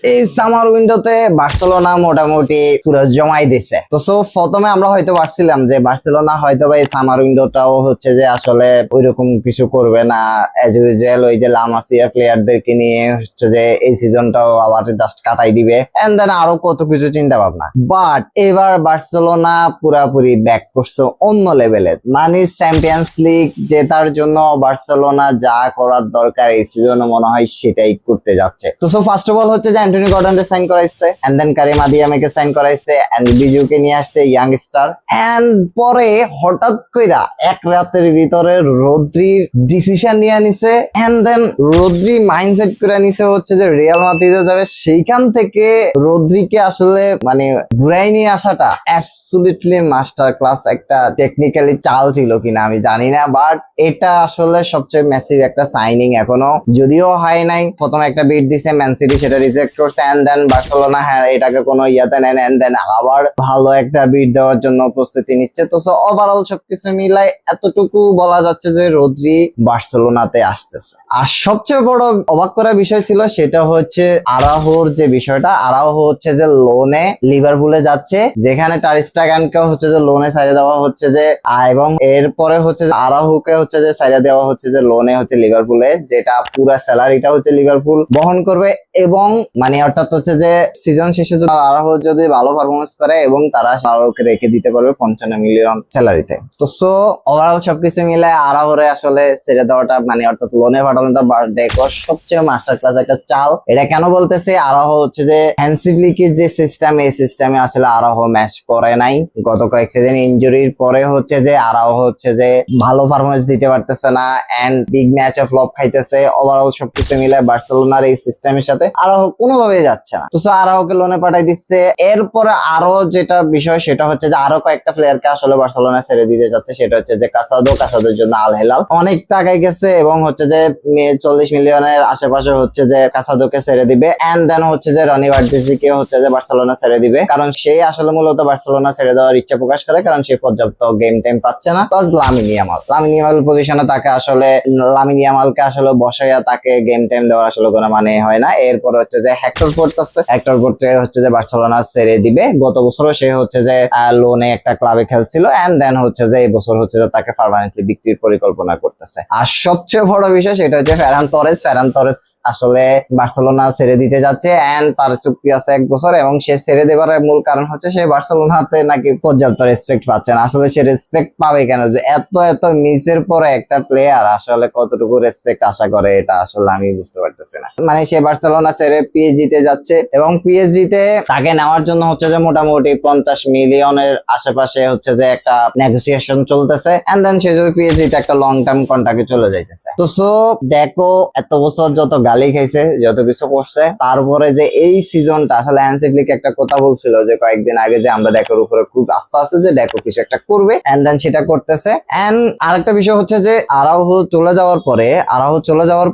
এই সামার উইন্ডোতে বার্সেলোনা মোটামুটি পুরো জমাই দিছে। তো সো প্রথমে আমরা হয়তো ভাবছিলাম যে বার্সেলোনা হয়তো বা এই সামার উইন্ডোটাও হচ্ছে যে আসলে ওইরকম কিছু করবে না, এজ ইউজুয়াল ওই যে লা মাসিয়া প্লেয়ারদেরকে নিয়ে হচ্ছে যে এই সিজনটাও আবার জাস্ট কাটাই দিবে, এন্ড দেন আরো কত কিছু চিন্তা ভাবনা। বাট এবার বার্সেলোনা পুরাপুরি ব্যাক করছে অন্য লেভেলের, মানে চ্যাম্পিয়ন্স লিগ জেতার জন্য বার্সেলোনা যা করার দরকার এই সিজনে মনে হয় সেটাই করতে যাচ্ছে। তো সো ফার্স্ট অফ অল হচ্ছে যে অ্যান্টনি গর্ডনকে সাইন করাইছে, এন্ড দেন কারিম আদিয়ামিকে সাইন করাইছে, এন্ড বিজুকে নিয়ে আসছে ইয়াং স্টার, এন্ড পরে হঠাৎ কইরা এক রাতের ভিতরে রদ্রির ডিসিশন নিয়ে নিছে, এন্ড দেন রদ্রি মাইন্ডসেট করে নিছে হচ্ছে যে রিয়াল মাদ্রিদে যাবে। সেইখান থেকে রদ্রিকে আসলে মানে ঘুরাই নিয়ে আসাটা অ্যাবসলিউটলি মাস্টার ক্লাস একটা টেকনিক্যালি চাল ছিল কিনা আমি জানি না, বাট এটা আসলে সবচেয়ে ম্যাসিভ একটা সাইনিং। এখনো যদিও হয় নাই, প্রথমে একটা বিট দিছে ম্যান সিটি, সেটা রিজেক্ট করছে, এন্ড দেন বার্সেলোনা হ্যাঁ এটাকে কোনো ইয়াতে নেন, এন্ড দেন আবার ভালো একটা বিট দেওয়ার জন্য প্রস্তুতি নিচ্ছে। তো ওভারঅল সবকিছু মিলাই এতটুকু বলা যাচ্ছে যে রদ্রি বার্সেলোনাতে আসতেছে। আর সবচেয়ে বড় অবাক করার বিষয় ছিল সেটা হচ্ছে আরাহোর যে বিষয়টা। আরাহো হচ্ছে যে লোনে লিভারপুলে যাচ্ছে, যেখানে টার স্টেগেনকে হচ্ছে যে লোনে ছাড়িয়ে দেওয়া হচ্ছে যে, এবং এরপরে হচ্ছে আরাহোকে হচ্ছে যে ছাড়িয়ে দেওয়া হচ্ছে যে লোনে হচ্ছে লিভারপুলে, যেটা পুরো স্যালারিটা হচ্ছে লিভারপুল বহন করবে। এবং মানে অর্থাৎ হচ্ছে যে সিজন শেষে আরাহো যদি ভালো পারফরমেন্স করে এবং তারা আরাহোকে রেখে দিতে পারবে 55 মিলিয়ন স্যালারিতে। তো সো ওভারঅল সবকিছু মিলে আরাহোরে আসলে ছেড়ে দেওয়াটা মানে অর্থাৎ লোনে পাঠানোটা ডেকোর সবচেয়ে মাস্টার ক্লাস একটা চাল। এটা কেন বলতেছে, আরাহো হচ্ছে যে হ্যান্সি ফ্লিকের যে সিস্টেম, এই সিস্টেমে আসলে আরাহো ম্যাচ করে নাই। গত কয়েক সিজন ইনজুরির পরে হচ্ছে যে আরাহো হচ্ছে যে ভালো পারফরমেন্স দিতে পারতেছে না, এন্ড বিগ ম্যাচে ফ্লপ খাইতেছে। ওভারঅল সবকিছু মিলে বার্সেলোনার এই সিস্টেমের সাথে আরাহো কোনোভাবেই যাচ্ছে না। তো আরাহোকে লোনে পাঠাই দিচ্ছে। এরপরে আরো যেটা বিষয় সেটা হচ্ছে যে আরো কয়েকটা প্লেয়ারকে আসলে বার্সেলোনা ছেড়ে দিতে যাচ্ছে, সেটা হচ্ছে যে কাসাদোর জন্য আল হেলাল অনেক টাকায় গেছে, এবং হচ্ছে যে 40 মিলিয়নের আশেপাশে হচ্ছে যে কাসাদোকে ছেড়ে দিবে, এন্ড দেন হচ্ছে যে রনি ভার্ডিসিকে হচ্ছে যে বার্সেলোনা ছেড়ে দিবে, কারণ সেই আসলে মূলত বার্সেলোনা ছেড়ে দেওয়ার ইচ্ছা প্রকাশ করে, কারণ সে পর্যাপ্ত গেম টাইম পাচ্ছে না। প্লাস লামিন ইয়ামাল পজিশনে তাকে আসলে লামিন ইয়ামালকে আসলে বসাইয়া তাকে গেম টাইম দেওয়ার আসলে কোনো মানে হয় না। এরপর হচ্ছে যে হেক্টর ফোর্থ আছে, হেক্টর ফোর্থে হচ্ছে যে বার্সেলোনা ছেড়ে দিবে। গত বছরও সে হচ্ছে যে লোনে একটা ক্লাবে খেলছিল, এন্ড দেন হচ্ছে যে এই বছর হচ্ছে যে তাকে পার্মানেন্টলি বিক্রির পরিকল্পনা করতেছে। আর সবচেয়ে বড় বিষয় সেটা হচ্ছে ফেরান তরেস আসলে বার্সেলোনা ছেড়ে দিতে যাচ্ছে, এন্ড তার চুক্তি আছে 1 বছর, এবং সে ছেড়ে দেবার মূল কারণ হচ্ছে সে বার্সেলোনাতে নাকি পর্যাপ্ত রেসপেক্ট পাচ্ছে না। আসলে সে রেসপেক্ট পাবে কেন? যে এত মিসের পরে একটা প্লেয়ার আসলে কতটুকু রেসপেক্ট আশা করে, এটা আসলে আমি বুঝতে পারতেছি না। মানে সে বার্সেলোনা ছেড়ে পিএসজি তে যাচ্ছে, এবং পিএসজি তে তাকে নেওয়ার জন্য হচ্ছে যে মোটামুটি 50 মিলিয়নের আশেপাশে হচ্ছে যে একটা নেগোসিয়েশন চলতেছে, এন্ড দেন সে যদি পিএসজি তে একটা লং টার্ম কন্ট্রাক্টে চলে যাইতেছে। তো সো দেখো এত বছর যত গালি খাইছে, যত কিছু করছে, তারপরে যে এই সিজনটা আসলে হ্যান্সি ফ্লিক একটা কথা বলছিল যে কয়েকদিন আগে যে আমরা ডেকোর উপরে খুব আস্থা আছে যে ডেকো কিছু একটা করবে, এন্ড দেন সেটা করতেছে। এন্ড আরেকটা বিষয় হচ্ছে যে আরাউহো চলে যাওয়ার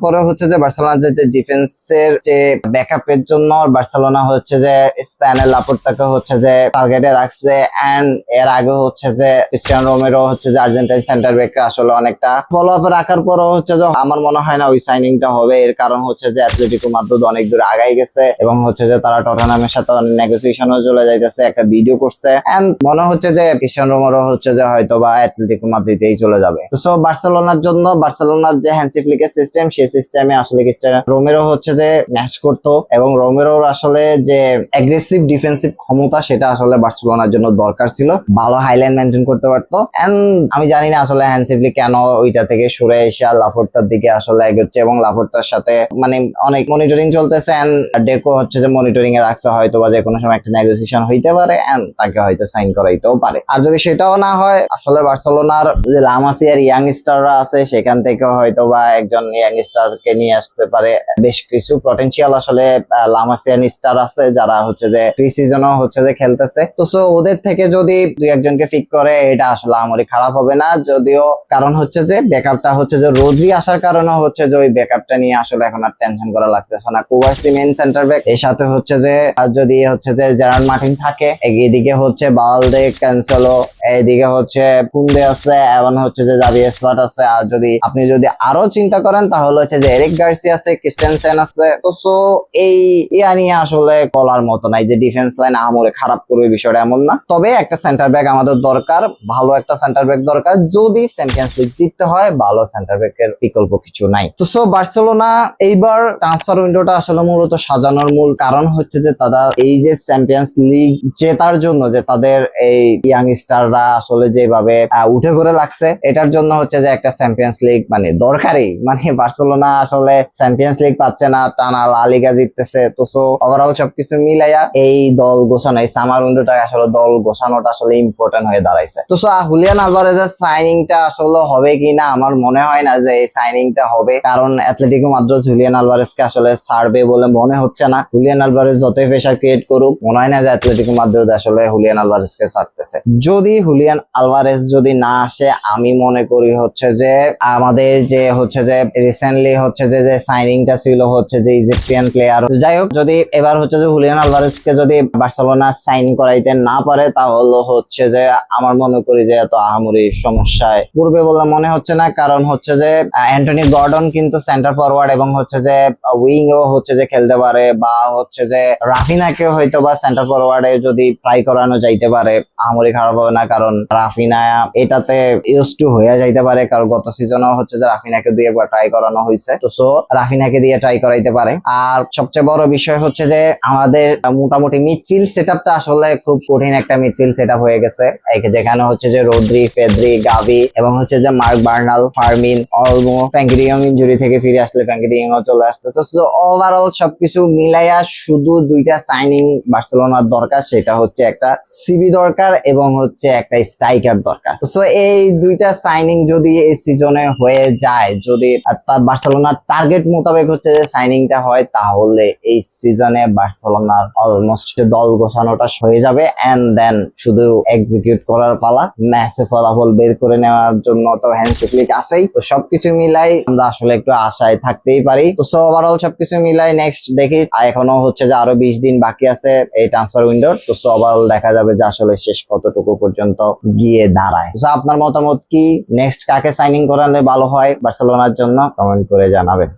পরে হচ্ছে যে বার্সেলোনা যে ডিফেন্সের যে ব্যাকআপের জন্য বার্সেলোনা হচ্ছে যে স্প্যানের লাপোর্তাকে হচ্ছে যে টার্গেটে রাখছে, এন্ড এর আগে হচ্ছে যে ক্রিস্টিয়ানো রোমেরো হচ্ছে যে আর্জেন্টাইন সেন্টার ব্যাককে আসলে অনেকটা ফলো আপে রাখার পরও হচ্ছে যে আমার মনে হয় না ওই সাইনিংটা হবে। এর কারণ হচ্ছে যে অ্যাথলেটিকো মাদ্রিদ অনেক দূর আগাই গেছে, এবং হচ্ছে যে তারা টটেনহামের সাথে নেগোসিয়েশনও চলে যাইতেছে, একটা ভিডিও করছে, এন্ড মনে হচ্ছে যে ক্রিস্টিয়ানো রোমেরো হচ্ছে যে হয়তো বা অ্যাথলেটিকো মাদ্রিদেই চলে যাবে। তো সো বার্সেলোনার জন্য বার্সেলোনার যে হ্যান্সি ফ্লিকের সিস্টেম, সেই সিস্টেমে আসলে ক্রিস্টিয়ানো রোমেরো হচ্ছে যে ম্যাচ করতো, এবং রোমেরোর আসলে যে অ্যাগ্রেসিভ ডিফেন্সিভ ক্ষমতা সেটা আসলে বার্সেলোনার জন্য দরকার ছিল, ভালো হাইলাইন মেনটেন করতে পারতো। এন্ড আমি জানি না আসলে হ্যান্সি ফ্লিক কেন ওইটা থেকে সরে এসে লাফোর্তার দিকে আসলে এগোচ্ছে, এবং লাফোর্তার সাথে মানে অনেক মনিটরিং চলতেছে, এন্ড ডেকো হচ্ছে যে মনিটরিং এ রাখছে, হয়তো বা যে কোনো সময় একটা নেগোসিয়েশন হইতে পারে, এন্ড তাকে হয়তো সাইন করাইতেও পারে। আর যদি সেটাও না হয়, আসলে বার্সেলোনার যে লা মাসিয়ার ইয়াং স্টাররা আছে সেখান থেকে হয়তো বা একজন ইয়াং স্টার কে নিয়ে আসতে পারে। বেশ কিছু পটেনশিয়াল আসলে লা মাসিয়ান স্টার আছে যারা হচ্ছে যে প্রি সিজনও হচ্ছে যে খেলতেছে। তো সো ওদের থেকে যদি 2-1 ফিক করে, এটা আসলে আমারই খারাপ হবে না। যদিও কারণ হচ্ছে যে ব্যাকআপটা হচ্ছে যে রোদ্রি আসার কারণে হচ্ছে যে ওই ব্যাকআপটা নিয়ে আসলে এখন আর টেনশন করা লাগতেছে না। কুবার্সি মেইন সেন্টার ব্যাক, এর সাথে হচ্ছে যে যদি হচ্ছে যে জেরার্ড মার্টিন থাকে, এদিকে হচ্ছে বালদে, ক্যান্সেলো, এইদিকে হচ্ছে কুন্দে আছে, এবং হচ্ছে যে জাভি স্পাট আছে। আর যদি আপনি আরো চিন্তা করেন তাহলে হচ্ছে যে এরিক গার্সিয়া আছে, ক্রিস্টেনসেন আছে। তো সো এই ইয়া নিয়ে আসলে বলার মতো নাই যে ডিফেন্স লাইন আমরে খারাপ করবে, বিষয়টা এমন না। তবে একটা সেন্টার ব্যাক আমাদের দরকার, ভালো একটা সেন্টার ব্যাক দরকার। যদি চ্যাম্পিয়ন্স লিগ জিততে হয়, ভালো সেন্টার ব্যাকের বিকল্প কিছু নাই। তো সো বার্সেলোনা এইবার ট্রান্সফার উইন্ডোটা আসলে মূলত সাজানোর মূল কারণ হচ্ছে যে তারা এই যে চ্যাম্পিয়ন্স লিগ জেতার জন্য যে তাদের এই ইয়াংস্টাররা আসলে যেভাবে উঠে করে লাগছে, এটার জন্য হচ্ছে যে একটা চ্যাম্পিয়ন্স লিগ মানে দরকারি। মানে বার্সেলোনা আসলে চ্যাম্পিয়ন্স লিগ পাচ্ছে না, টানা লা লিগা জিততেছে। তো সো ওভারঅল সবকিছু মিলাইয়া এই দল গোছানো, এই সামার উইন্ডোটা আসলে দল গোছানোটা আসলে ইম্পর্টেন্ট হয়ে দাঁড়াইছে। তো সো হুলিয়ান আলভারেজের সাইনিংটা আসলে হবে কিনা আমার মনে হয় না যে এই সাইনিংটা হবে, কারণ অ্যাথলেটিকো মাদ্রিদ হুলিয়ান আলভারেজকে আসলে ছাড়বে বলে মনে হচ্ছে না। হুলিয়ান আলভারেজ যতই প্রেসার ক্রিয়েট করুক, মনে হয় না যে অ্যাথলেটিকো মাদ্রিদ আসলে হুলিয়ান আলভারেজকে ছাড়তেছে। যদি হুলিয়ান আলভারেজ যদি না আসে, আমি মনে করি হচ্ছে যে আমাদের যে হচ্ছে যে রিসেন্টলি হচ্ছে যে সাইনিংটা ছিল হচ্ছে যে ইজিপ্টিয়ান প্লেয়ার, যাই হোক, যদি এবার হচ্ছে যে হুলিয়ান আলভারেজকে যদি বার্সেলোনা সাইন করাইতে না পারে, তাহলে হচ্ছে যে আমার মনে করি যে এত আহামরি সমস্যায় পড়বে বলে মনে হচ্ছে না। কারণ হচ্ছে যে অ্যান্টনি গর্ডন কিন্তু সেন্টার ফরওয়ার্ড এবং হচ্ছে যে উইং ও হচ্ছে যে খেলতে পারে, বা হচ্ছে যে রাফিনাকে হয়তো বা সেন্টার ফরওয়ার্ডে যদি ট্রাই করানো যাইতে পারে, আহামরি খারাপ হবে না। কারণ রাফিনা এটাতে ইউজ টু হয়ে যাইতে পারে, কারণ গত সিজনও হচ্ছে যে রাফিনাকে দিয়ে একবার ট্রাই করানো হয়েছে। তো সো রাফিনাকে দিয়ে ট্রাই করাইতে পারে। আর সবচেয়ে বড় বিষয় হচ্ছে যে আমাদের মোটামুটি মিডফিল্ড সেটআপটা আসলে খুব কঠিন একটা মিডফিল্ড সেটআপ হয়ে গেছে, যেখানে হচ্ছে যে রোদ্রি, ফেদ্রি, গাভি এবং হচ্ছে যে mark বার্নাল, Fermin, Olmo, Frenkie D young injury থেকে ফিরে আসলে ফ্র্যাঙ্কি ডি ইয়ংও চলে আসতেছে। সো ওভারঅল সবকিছু মিলাইয়া শুধু দুইটা সাইনিং বার্সেলোনার দরকার, সেটা হচ্ছে একটা সিবি দরকার এবং হচ্ছে একটা স্ট্রাইকার দরকার। তো সো এই দুইটা সাইনিং যদি এই সিজনে হয়ে যায়, যদি তার বার্সেলোনার টার্গেট মোতাবেক হচ্ছে যে সাইনিংটা হয়, তাহলে এই সিজনে বার্সেলোনার অলমোস্ট দল গোছানোটা হয়ে যাবে। এন্ড দেন শুধু এক্সিকিউট করার পালা, ম্যাচে ফলাফল বের করে নেওয়ার জন্য তো হ্যান্সি ফ্লিক আছেই। তো সবকিছু মিলাই আমরা আসলে একটু আশায় থাকতেই পারি। তো সো ওভারঅল সবকিছু মিলাই নেক্সট দেখি, এখনো হচ্ছে যে আরো 20 দিন বাকি আছে এই ট্রান্সফার উইন্ডোর। তো সো ওভারঅল দেখা যাবে যে আসলে শেষ কতটুকু পর্যন্ত গিয়ে দাঁড়ায়। তো আপনার মতামত কি? নেক্সট কাকে সাইনিং করালে ভালো হয় বার্সেলোনার জন্য? কমেন্ট করে জানাবেন।